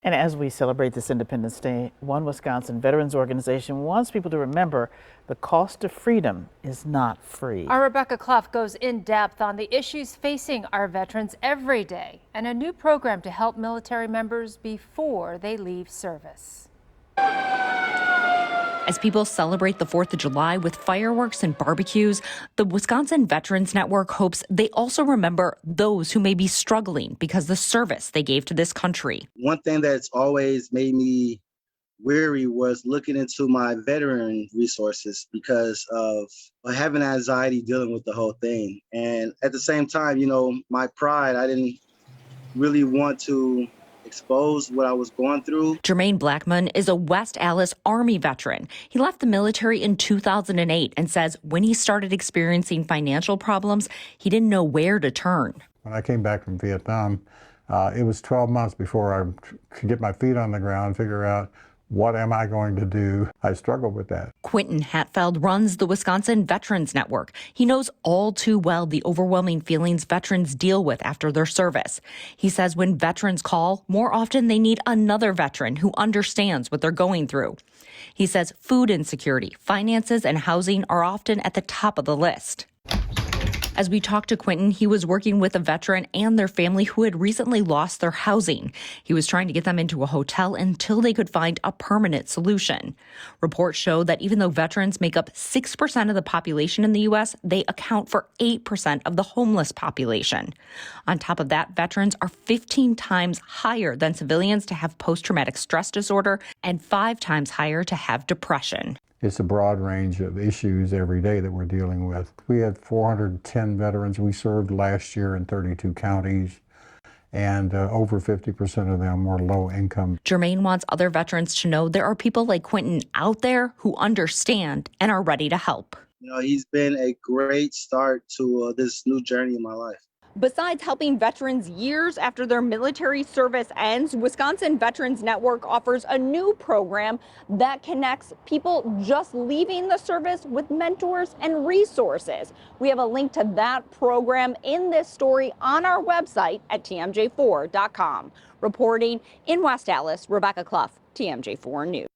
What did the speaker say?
And as we celebrate this Independence Day, one Wisconsin veterans organization wants people to remember the cost of freedom is not free. Our Rebecca Clough goes in depth on the issues facing our veterans every day and a new program to help military members before they leave service. As people celebrate the 4th of July with fireworks and barbecues, the Wisconsin Veterans Network hopes they also remember those who may be struggling because of the service they gave to this country. One thing that's always made me weary was looking into my veteran resources because of having anxiety dealing with the whole thing. And at the same time, my pride, I didn't really want to expose what I was going through. Jermaine Blackmon is a West Allis Army veteran. He left the military in 2008 and says when he started experiencing financial problems, he didn't know where to turn. When I came back from Vietnam, it was 12 months before I could get my feet on the ground, figure out what am I going to do? I struggled with that. Quentin Hatfield runs the Wisconsin Veterans Network. He knows all too well the overwhelming feelings veterans deal with after their service. He says when veterans call, more often they need another veteran who understands what they're going through. He says food insecurity, finances, and housing are often at the top of the list. As we talked to Quentin, he was working with a veteran and their family who had recently lost their housing. He was trying to get them into a hotel until they could find a permanent solution. Reports show that even though veterans make up 6% of the population in the U.S., they account for 8% of the homeless population. On top of that, veterans are 15 times higher than civilians to have post-traumatic stress disorder and 5 times higher to have depression. It's a broad range of issues every day that we're dealing with. We had 410 veterans we served last year in 32 counties, and over 50% of them were low income. Jermaine wants other veterans to know there are people like Quentin out there who understand and are ready to help. He's been a great start to this new journey in my life. Besides helping veterans years after their military service ends, Wisconsin Veterans Network offers a new program that connects people just leaving the service with mentors and resources. We have a link to that program in this story on our website at tmj4.com. Reporting in West Allis, Rebecca Clough, TMJ4 News.